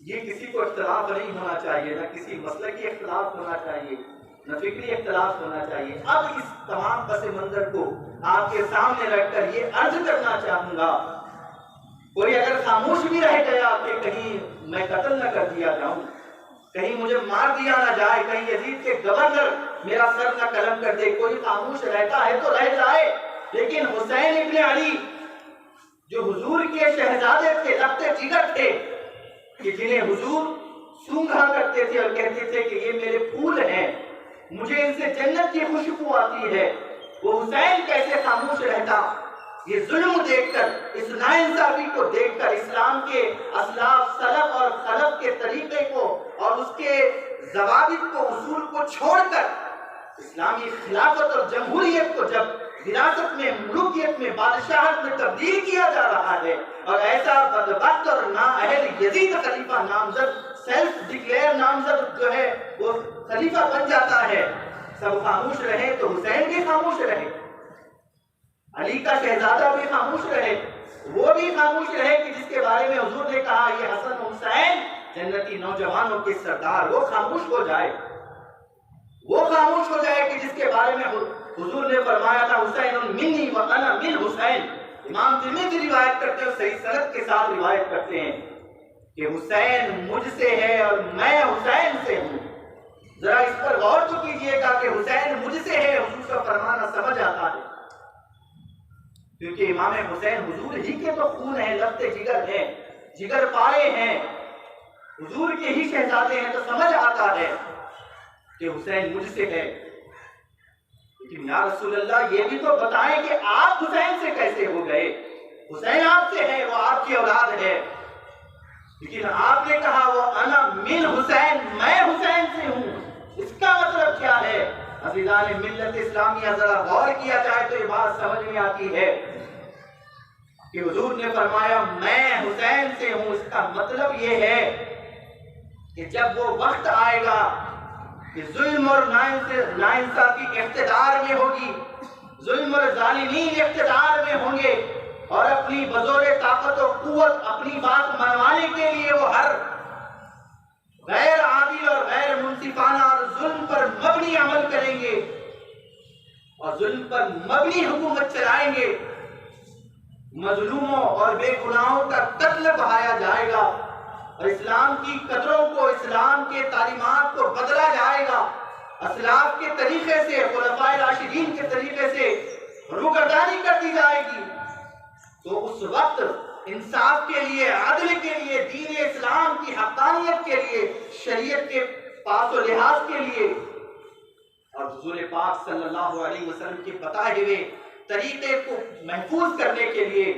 یہ کسی کو اختلاف نہیں ہونا چاہیے، نہ کسی مسلکی اختلاف ہونا چاہیے، نہ فکری اختلاف ہونا چاہیے۔ اب اس تمام پس منظر کو آپ کے سامنے رکھ کر یہ عرض کرنا چاہوں گا، کوئی اگر خاموش بھی رہ گیا کہ کہیں میں قتل نہ کر دیا جاؤں، کہیں مجھے مار دیا نہ جائے، کہیں یزید کے گورنر میرا سر نہ قلم کر دے، کوئی خاموش رہتا ہے تو رہ جائے، لیکن حسین ابن علی جو حضور کے شہزادے تھے، ربط جگر تھے، کہ جنہیں حضور سونگھا کرتے تھے اور کہتے تھے کہ یہ میرے پھول ہیں، مجھے ان سے جنت کی خوشبو آتی ہے، وہ حسین کیسے خاموش رہتا؟ یہ ظلم دیکھ کر، اس ناانصافی کو دیکھ کر، اسلام کے اسلاف سلف اور خلف کے طریقے کو اور اس کے ضوابط کو، اصول کو چھوڑ کر اسلامی خلافت اور جمہوریت کو جب وراثت میں، ملوکیت میں، بادشاہت میں تبدیل کیا جا رہا ہے، اور ایسا بدبخت اور نااہل یزید خلیفہ نامزد، سیلف ڈکلیئر نامزد جو ہے وہ خلیفہ بن جاتا ہے، سب خاموش رہے تو حسین بھی خاموش رہے، علی کا شہزادہ بھی خاموش رہے، وہ بھی خاموش رہے کہ جس کے بارے میں حضور نے کہا یہ حسن حسین جنتی نوجوانوں کے سردار، وہ خاموش ہو جائے، وہ خاموش ہو جائے کہ جس کے بارے میں حضور نے فرمایا تھا حسین منی و انا من حسین۔ امام ترمذی روایت کرتے ہیں، صحیح سند کے ساتھ روایت کرتے ہیں کہ حسین مجھ سے ہے اور میں حسین سے ہوں۔ ذرا اس پر غور تو کیجئے گا کہ حسین مجھ سے ہے، حضور کا فرمانا سمجھ آتا ہے، کیونکہ امام حسین حضور ہی کے تو خون ہیں، لبت جگر ہیں، جگر پارے ہیں، حضور کے ہی شہزادے ہیں، تو سمجھ آتا ہے کہ حسین مجھ سے ہے۔ لیکن یا رسول اللہ یہ بھی تو بتائیں کہ آپ حسین سے کیسے ہو گئے؟ حسین آپ سے ہے، وہ آپ کی اولاد ہے، لیکن آپ نے کہا وہ انا من حسین، میں حسین سے ہوں، اس کا مطلب کیا ہے؟ عزیزان ملت اسلامیہ ذرا غور کیا جائے تو یہ بات سمجھ میں آتی ہے کہ حضور نے فرمایا میں حسین سے ہوں، اس کا مطلب یہ ہے کہ جب وہ وقت آئے گا کہ ظلم اور ناانصافی اقتدار میں ہوگی، ظلم اور ظالمین اقتدار میں ہوں گے، اور اپنی بزور طاقت و قوت اپنی بات منوانے کے لیے وہ ہر غیر عادل اور غیر منصفانہ اور ظلم پر مبنی عمل کریں گے اور ظلم پر مبنی حکومت چلائیں گے، مظلوموں اور بے گناہوں کا قتل بہایا جائے گا، اور اسلام کی قدروں کو، اسلام کے تعلیمات کو بدلا جائے گا، اسلاف کے طریقے سے، خلفائے راشدین کے طریقے سے روگردانی کر دی جائے گی، تو اس وقت انصاف کے لیے، عدل کے لیے، دین اسلام کی حقانیت کے لیے، شریعت کے پاس و لحاظ کے لیے اور حضور پاک صلی اللہ علیہ وسلم کے بتائے ہوئے طریقے کو محفوظ کرنے کے لیے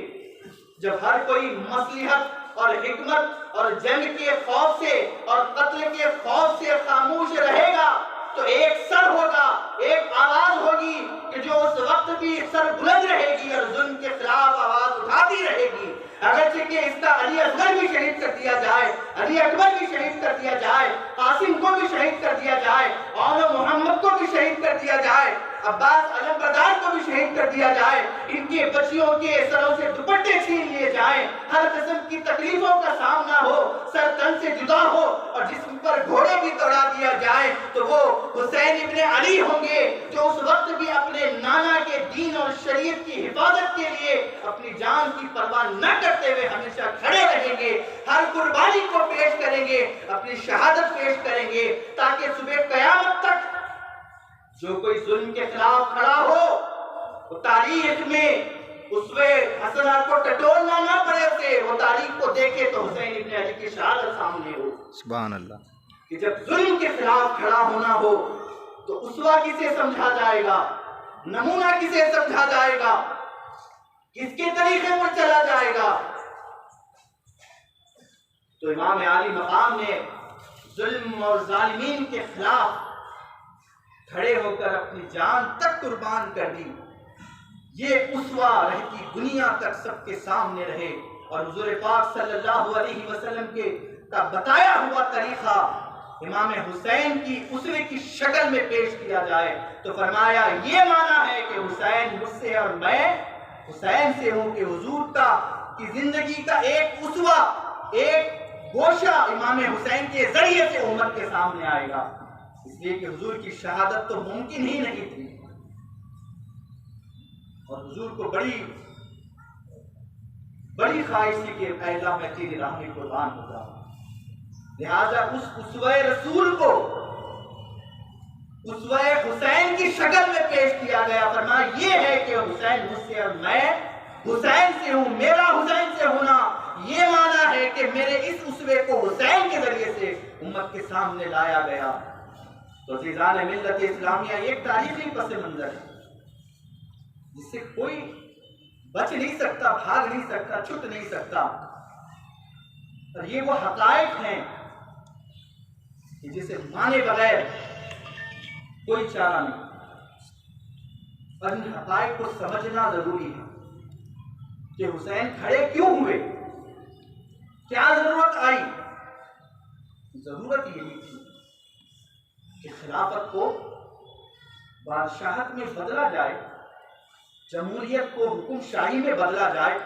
جب ہر کوئی مصلحت اور حکمت اور جنگ کے خوف سے اور قتل کے خوف سے خاموش رہے گا تو ایک سر ہوگا، ایک آواز ہوگی کہ جو اس وقت بھی سر بلند رہے گی اور ظلم کے خلاف آواز اٹھاتی رہے گی، اگرچہ کہ اس کا علی اصغر بھی شہید کر دیا جائے، علی اکبر بھی شہید کر دیا جائے، قاسم کو بھی شہید کر دیا جائے، اور محمد کو بھی شہید کر دیا جائے، عباس علم بردار کو بھی شہید کر دیا جائے، ان کے بچیوں کے سروں سے دوپٹے چھین لیے جائیں، ہر قسم کی تکلیفوں کا سامنا ہو، سر تن سے جدا ہو اور جسم پر گھوڑے بھی دوڑا دیا جائے، تو وہ حسین ابن علی ہوں گے جو اس وقت بھی اپنے نانا کے دین اور شریعت کی حفاظت کے لیے اپنی جان کی پرواہ نہ کرتے ہوئے ہمیشہ کھڑے رہیں گے، ہر قربانی کو پیش کریں گے، اپنی شہادت پیش کریں گے، تاکہ صبح قیامت تک جو کوئی ظلم کے خلاف کھڑا ہو وہ تاریخ میں اسوے حسنہ کو ٹٹولنا نہ پڑے اسے، وہ تاریخ کو دیکھے تو حسین ابن علی کی شہادت سامنے ہو۔ سبحان اللہ۔ کہ جب ظلم کے خلاف کھڑا ہونا ہو تو اسوہ کسے سمجھا جائے گا، نمونہ کسے سمجھا جائے گا، کس کے طریقے پر چلا جائے گا؟ تو امام عالی مقام نے ظلم اور ظالمین کے خلاف کھڑے ہو کر اپنی جان تک قربان کر دی، یہ اسوہ رہتی دنیا تک سب کے سامنے رہے، اور حضور پاک صلی اللہ علیہ وسلم کا بتایا ہوا طریقہ امام حسین کی اسوے کی شکل میں پیش کیا جائے تو فرمایا یہ معنی ہے کہ حسین مجھ سے اور میں حسین سے ہوں، کہ حضور کی زندگی کا ایک اسوہ، ایک گوشہ امام حسین کے ذریعے سے امت کے سامنے آئے گا، اس لیے کہ حضور کی شہادت تو ممکن ہی نہیں تھی، اور حضور کو بڑی خواہش تھی کہ اے اللہ میں تیری راہ میں قربان ہو جاؤں، لہذا اس اسوہ رسول کو اسوہ حسین کی شکل میں پیش کیا گیا، فرمایا یہ ہے کہ حسین مجھ سے اور میں حسین سے ہوں، میرا حسین سے ہونا یہ معنی ہے کہ میرے اس اسوے کو حسین کے ذریعے سے امت کے سامنے لایا گیا۔ تو عزیزان ملت اسلامیہ یہ ایک تاریخی پس منظر ہے جس سے کوئی بچ نہیں سکتا، بھاگ نہیں سکتا، چھٹ نہیں سکتا، اور یہ وہ حقائق ہیں کہ جسے مانے بغیر کوئی چارہ نہیں، اور ان حقائق کو سمجھنا ضروری ہے کہ حسین کھڑے کیوں ہوئے، کیا ضرورت آئی؟ ضرورت یہی تھی کہ خلافت کو بادشاہت میں بدلا جائے، جمہوریت کو حکم شاہی میں بدلا جائے،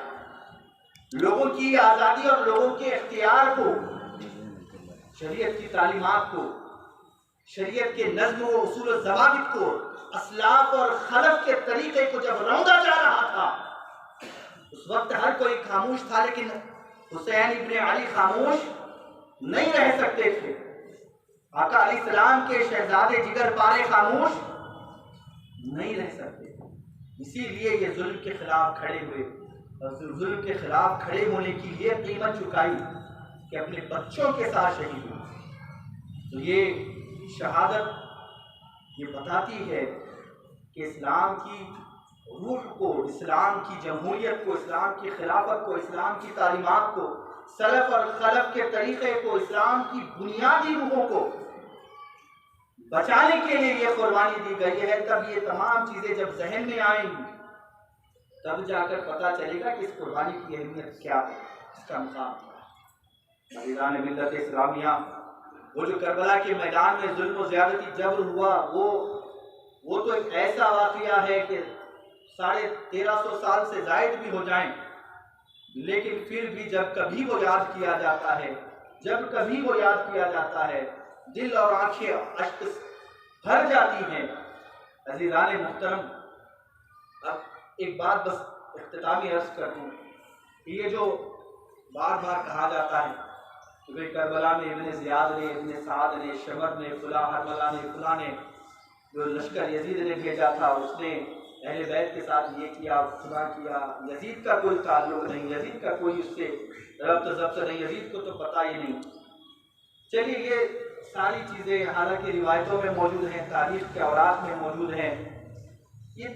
لوگوں کی آزادی اور لوگوں کے اختیار کو، شریعت کی تعلیمات کو، شریعت کے نظم و اصول و ضوابط کو، اسلاف اور خلف کے طریقے کو جب روندا جا رہا تھا، اس وقت ہر کوئی خاموش تھا، لیکن حسین ابن علی خاموش نہیں رہ سکتے تھے، آقا علیہ السلام کے شہزادے جگر پارے خاموش نہیں رہ سکتے، اسی لیے یہ ظلم کے خلاف کھڑے ہوئے، اور ظلم کے خلاف کھڑے ہونے کی یہ قیمت چکائی کہ اپنے بچوں کے ساتھ شہید ہوئے۔ تو یہ شہادت یہ بتاتی ہے کہ اسلام کی روح کو، اسلام کی جمہوریت کو، اسلام کی خلافت کو، اسلام کی تعلیمات کو، سلف اور خلف کے طریقے کو، اسلام کی بنیادی روحوں کو بچانے کے لیے یہ قربانی دی گئی ہے۔ تب یہ تمام چیزیں جب ذہن میں آئیں گی تب جا کر پتہ چلے گا کہ اس قربانی کی اہمیت کیا ہے، اس کا مقام کیا ہے۔ عزیزان ملت اسلامیہ، وہ جو کربلا کے میدان میں ظلم و زیادتی جبر ہوا، وہ تو ایک ایسا واقعہ ہے کہ 1350 سال سے زائد بھی ہو جائیں، لیکن پھر بھی جب کبھی وہ یاد کیا جاتا ہے دل اور آنکھیں اشک بھر جاتی ہیں۔ عزیزان محترم، اب ایک بات بس اختتامی عرض کر دوں کہ یہ جو بار بار کہا جاتا ہے کہ بھئی کربلا میں ابن زیاد نے، ابن سعد نے، شمر نے، فلاں حرملہ نے، فلاں نے جو لشکر یزید نے بھیجا تھا اس نے اہل بیت کے ساتھ یہ کیا، فلاں کیا، یزید کا کوئی تعلق نہیں، یزید کا کوئی اس سے ربط ضبط نہیں، یزید کو تو پتہ ہی نہیں۔ چلیے یہ ساری چیزیں حالانکہ روایتوں میں موجود ہیں، تاریخ کے اوراق میں موجود ہیں، یہ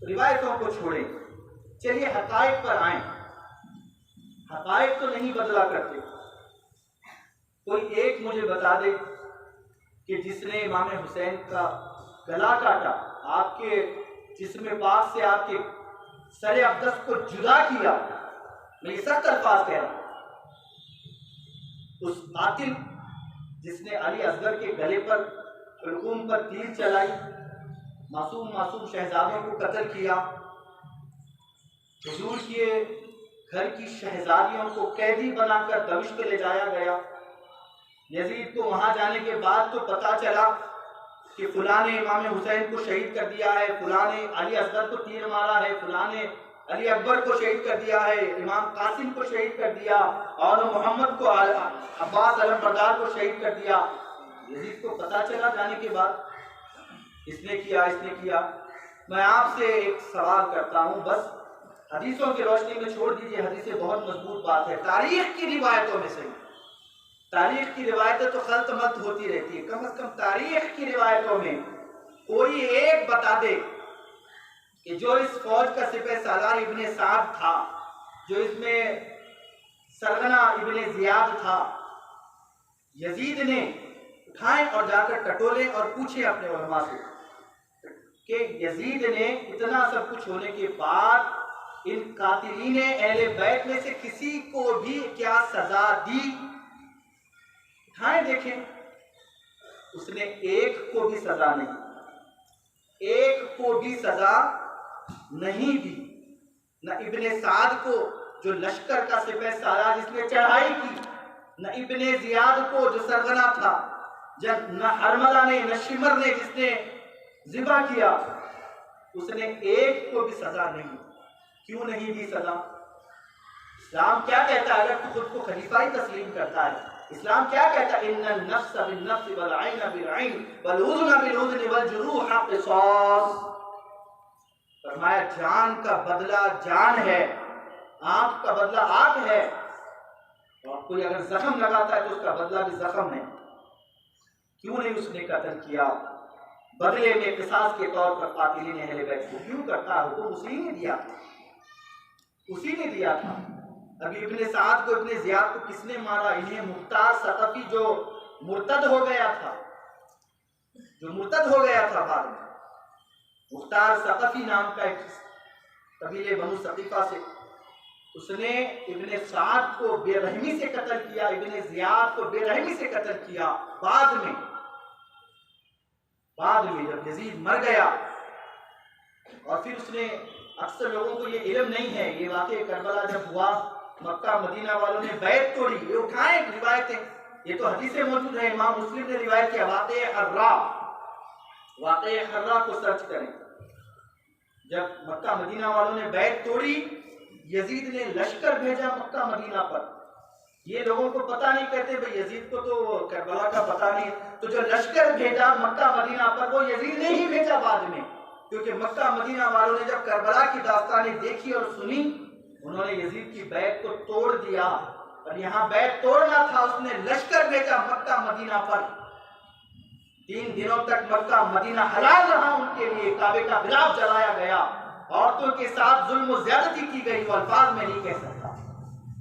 روایتوں کو چھوڑیں، چلیے حقائق پر آئیں۔ حقائق تو نہیں بدلا کرتے۔ کوئی ایک مجھے بتا دے کہ جس نے امام حسین کا گلا کاٹا، آپ کے جسم پاک سے آپ کے سر اقدس کو جدا کیا، میں یہ سخت الفاظ کہہ رہا ہوں، اس قاتل جس نے علی اصغر کے گلے پر، حلقوم پر تیر چلائی، معصوم شہزادوں کو قتل کیا، حضور کے گھر کی شہزادیوں کو قیدی بنا کر دمشق لے جایا گیا۔ یزید کو وہاں جانے کے بعد تو پتہ چلا کہ فلاں نے امام حسین کو شہید کر دیا ہے، فلاں نے علی اصغر کو تیر مارا ہے، فلاں نے علی اکبر کو شہید کر دیا ہے، امام قاسم کو شہید کر دیا، اور محمد کو، عباس علم بردار کو شہید کر دیا۔ یزید کو پتہ چلا جانے کے بعد اس نے کیا۔ میں آپ سے ایک سوال کرتا ہوں، بس حدیثوں کی روشنی میں چھوڑ دیجئے، حدیثیں بہت مضبوط بات ہے، تاریخ کی روایتوں میں سے، تاریخ کی روایتیں تو خلط ملط ہوتی رہتی ہے، کم از کم تاریخ کی روایتوں میں کوئی ایک بتا دے کہ جو اس فوج کا سپہ سالار ابن سعد تھا، جو اس میں سرغنہ ابن زیاد تھا، یزید نے اٹھائیں اور جا کر ٹٹولیں اور پوچھیں اپنے علماء سے کہ یزید نے اتنا سب کچھ ہونے کے بعد ان قاتلین اہل بیت میں سے کسی کو بھی کیا سزا دی؟ اٹھائیں دیکھیں، اس نے ایک کو بھی سزا نہیں دی، نہ ابن سعد کو جو لشکر کا سپہ سالار جس نے چڑھائی کی، نہ ابن زیاد کو جو سرغنہ تھا، نہ حرملہ نے، نہ شمر نے جس نے ذبح کیا، اس نے ایک کو بھی سزا نہیں۔ کیوں نہیں دی سزا؟ اسلام کیا کہتا ہے؟ اگر تو خود کو خلیفہ ہی تسلیم کرتا ہے، اسلام کیا کہتا ہے؟ ان النفس بالنفس والعین بالعین والاذن بالاذن والجروح قصاص۔ فرمایا جان کا بدلہ جان ہے، آنکھ کا بدلہ آنکھ ہے، اور کوئی اگر زخم لگاتا ہے تو اس کا بدلہ بھی زخم ہے۔ کیوں نہیں اس نے قتل کیا؟ بدلے میں قصاص کے طور پر قاتلین اہل بیت کو کیوں کرتا ہے؟ حکم اسی نے دیا، اسی نے دیا تھا۔ ابھی ابن سعد کو، ابن زیاد کو کس نے مارا؟ انہیں مختار ثقفی جو مرتد ہو گیا تھا، بعد میں مختار ثقفی نام کا ایک قبیلے بنو ثقیفہ سے، اس نے ابن سعد کو بے رحمی سے قتل کیا، ابن زیاد کو بے رحمی سے قتل کیا۔ بعد میں جب یزید مر گیا، اور پھر اس نے، اکثر لوگوں کو یہ علم نہیں ہے، یہ واقعہ کربلا جب ہوا، مکہ مدینہ والوں نے بیعت توڑی، یہ اٹھائیں روایتیں، یہ تو حدیثیں موجود ہیں، امام مسلم نے روایت کیا، واقعہ حرہ کو سرچ کریں۔ جب مکہ مدینہ والوں نے بیعت توڑی، یزید نے لشکر بھیجا مکہ مدینہ پر۔ یہ لوگوں کو پتہ نہیں، کہتے بھئی یزید کو تو کربلا کا پتہ نہیں، تو جو لشکر بھیجا مکہ مدینہ پر وہ یزید نے ہی بھیجا بعد میں، کیونکہ مکہ مدینہ والوں نے جب کربلا کی داستانیں دیکھی اور سنی، انہوں نے یزید کی بیعت کو توڑ دیا، اور یہاں بیعت توڑنا تھا، اس نے لشکر بھیجا مکہ مدینہ پر۔ 3 دنوں تک مکہ مدینہ حلال رہا ان کے لیے، کعبے کا غلاف جلایا گیا، عورتوں کے ساتھ ظلم و زیادتی کی گئی، وہ الفاظ میں نہیں کہہ سکتا۔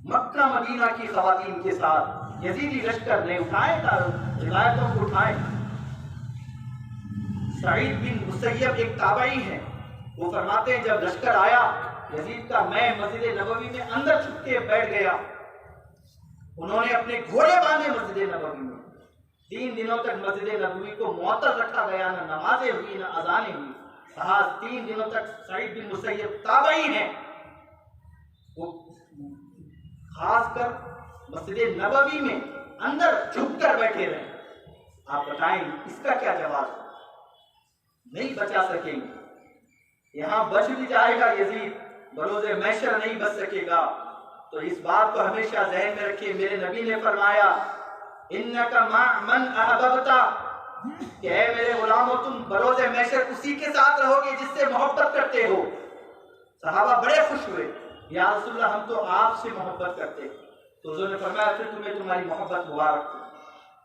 مکہ مدینہ کی خواتین کے ساتھ یزیدی لشکر نے اٹھائے، روایتوں کو اٹھائے۔ سعید بن مسیب ایک تابعی ہیں، وہ فرماتے ہیں جب لشکر آیا یزید کا، میں مسجد نبوی میں اندر چھپ کے بیٹھ گیا، انہوں نے اپنے گھوڑے باندھے مسجد نبوی میں۔ 3 دنوں تک مسجد نبوی کو معطل رکھا گیا، نہ نمازیں ہوئی نہ اذانیں ہوئی۔ 3 دنوں تک سعید بن مسیب تابعی ہیں، وہ خاص کر مسجد نبوی میں اندر چھپ کر بیٹھے رہے۔ آپ بتائیں اس کا کیا جواب؟ نہیں بچا سکیں گے۔ یہاں بچ بھی جائے گا یزید، بروز محشر نہیں بچ سکے گا۔ تو اس بات کو ہمیشہ ذہن میں رکھیں، میرے نبی نے فرمایا انک مع من احببت، کہ اے میرے غلاموں تم بروز محشر اسی کے ساتھ رہو گے جس سے محبت کرتے ہو۔ صحابہ بڑے خوش ہوئے، یا رسول اللہ ہم تو آپ سے محبت کرتے۔ تو حضور نے فرمایا پھر تمہیں تمہاری محبت مبارک ہو۔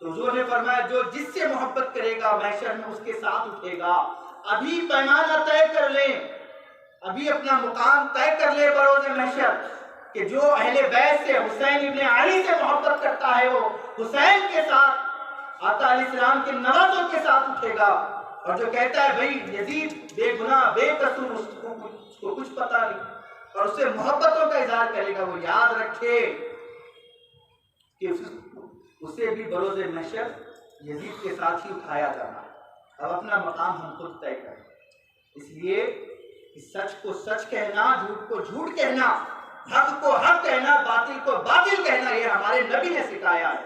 تو حضور نے فرمایا جو جس سے محبت کرے گا محشر میں اس کے ساتھ اٹھے گا۔ ابھی پیمانہ طے کر لیں، ابھی اپنا مقام طے کر لے بروز محشر، کہ جو اہل بیت سے، حسین ابن علی سے محبت کرتا ہے وہ حسین کے ساتھ، آقا علیہ السلام کے نوازوں کے ساتھ اٹھے گا، اور جو کہتا ہے بھئی یزید بے گناہ بے قصور، اس کو کچھ پتہ نہیں، اور اس سے محبتوں کا اظہار کرے گا، وہ یاد رکھے کہ اسے بھی بروز محشر یزید کے ساتھ ہی اٹھایا جانا ہے۔ اب اپنا مقام ہم خود طے کریں۔ اس لیے سچ کو سچ کہنا، جھوٹ کو جھوٹ کہنا، حق کو حق کہنا، باطل کو باطل کہنا، یہ ہمارے نبی نے سکھایا ہے۔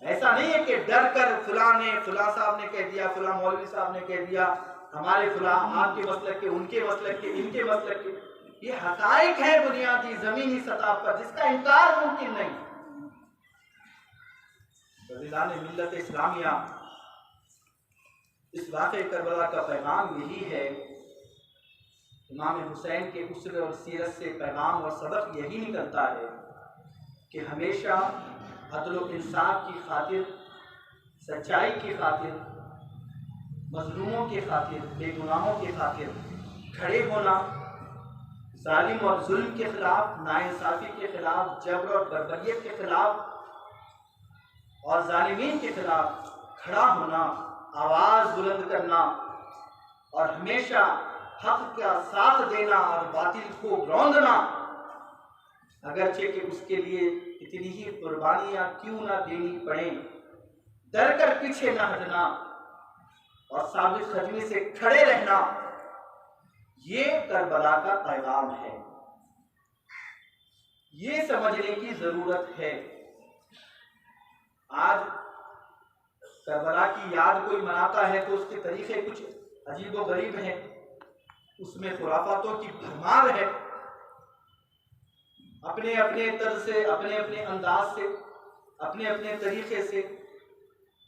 ایسا نہیں ہے کہ ڈر کر فلاں صاحب نے کہہ دیا، فلاں مولوی صاحب نے کہہ دیا، ہمارے فلاں آپ کے مسلک کے، ان کے مسلک کے، ان کے مسلک کے۔ یہ حقائق ہے بنیادی زمینی سطح پر جس کا انکار ممکن نہیں۔ فضیلان ملت اسلامیہ، اس واقعہ کربلا کا پیغام یہی ہے، امام حسین کے اسرے اور سیرت سے پیغام اور سبق یہی نکلتا ہے کہ ہمیشہ عدل و انصاف کی خاطر، سچائی کی خاطر، مظلوموں کی خاطر، بے گناہوں کی خاطر کھڑے ہونا، ظالم اور ظلم کے خلاف، ناانصافی کے خلاف، جبر اور بربریت کے خلاف اور ظالمین کے خلاف کھڑا ہونا، آواز بلند کرنا، اور ہمیشہ حق کا ساتھ دینا اور باطل کو روندنا، اگرچہ کہ اس کے لیے اتنی ہی قربانیاں کیوں نہ دینی پڑیں، ڈر کر پیچھے نہ ہٹنا اور ثابت قدمی سے کھڑے رہنا، یہ کربلا کا پیغام ہے۔ یہ سمجھنے کی ضرورت ہے۔ آج کربلا کی یاد کوئی مناتا ہے تو اس کے طریقے کچھ عجیب و غریب ہیں، اس میں خرافاتوں کی بھرمار ہے، اپنے اپنے طرز سے، اپنے اپنے انداز سے، اپنے اپنے طریقے سے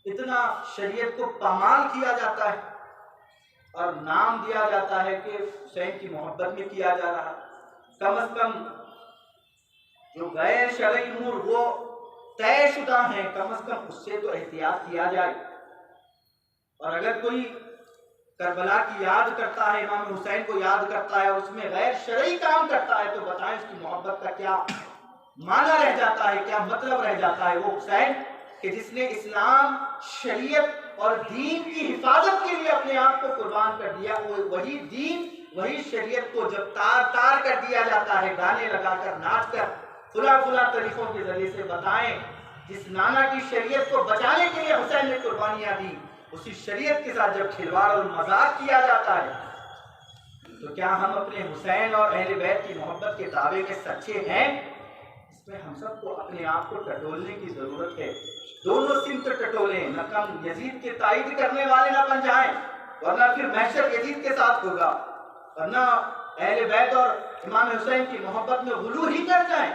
اتنا شریعت کو پامال کیا جاتا ہے اور نام دیا جاتا ہے کہ حسین کی محبت میں کیا جا رہا ہے۔ کم از کم جو غیر شرعی امور وہ طے شدہ ہیں، کم از کم اس سے تو احتیاط کیا جائے۔ اور اگر کوئی کربلا کی یاد کرتا ہے، امام حسین کو یاد کرتا ہے اور اس میں غیر شرعی کام کرتا ہے، تو بتائیں اس کی محبت کا کیا معنی رہ جاتا ہے، کیا مطلب رہ جاتا ہے۔ وہ حسین کہ جس نے اسلام، شریعت اور دین کی حفاظت کے لیے اپنے آپ کو قربان کر دیا، وہی دین، وہی شریعت کو جب تار تار کر دیا جاتا ہے، گانے لگا کر، ناچ کر، فلاں طریقوں کے ذریعے سے بتائیں جس نانا کی شریعت کو بچانے کے لیے حسین نے قربانیاں دی، اسی شریعت کے ساتھ جب کھلواڑ اور مذاق کیا جاتا ہے، تو کیا ہم اپنے حسین اور اہل بیت کی محبت کے دعوے میں سچے ہیں؟ اس میں ہم سب کو اپنے آپ کو ٹٹولنے کی ضرورت ہے۔ دونوں سمت ٹٹولیں، نہ کم یزید کے تائید کرنے والے نہ بن جائیں، ورنہ پھر محشر یزید کے ساتھ ہوگا، ورنہ اہل بیت اور امام حسین کی محبت میں غلو ہی کر جائیں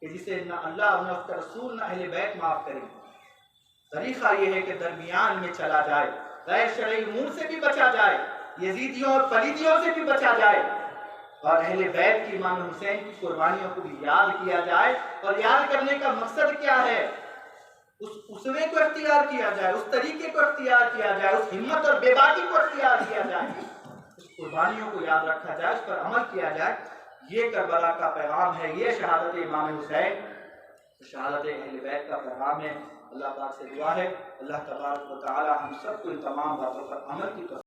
کہ جسے نہ اللہ نہ اس کا رسول نہ اہل بیت معاف کریں۔ طریقہ یہ ہے کہ درمیان میں چلا جائے، غیر شرعی امور سے بھی بچا جائے، یزیدیوں اور پلیدیوں سے بھی بچا جائے، اور اہل بیت کی، امام حسین کی قربانیوں کو بھی یاد کیا جائے۔ اور یاد کرنے کا مقصد کیا ہے؟ اس اسوے کو اختیار کیا جائے، اس طریقے کو اختیار کیا جائے، اس ہمت اور بے باکی کو اختیار کیا جائے، اس قربانیوں کو یاد رکھا جائے، اس پر عمل کیا جائے۔ یہ کربلا کا پیغام ہے، یہ شہادت امام حسین، شہادت اہل بیت کا پیغام ہے۔ اللہ پاک سے دعا ہے اللہ تبارک و تعالی ہم سب کو ان تمام باتوں پر عمل کی توفیق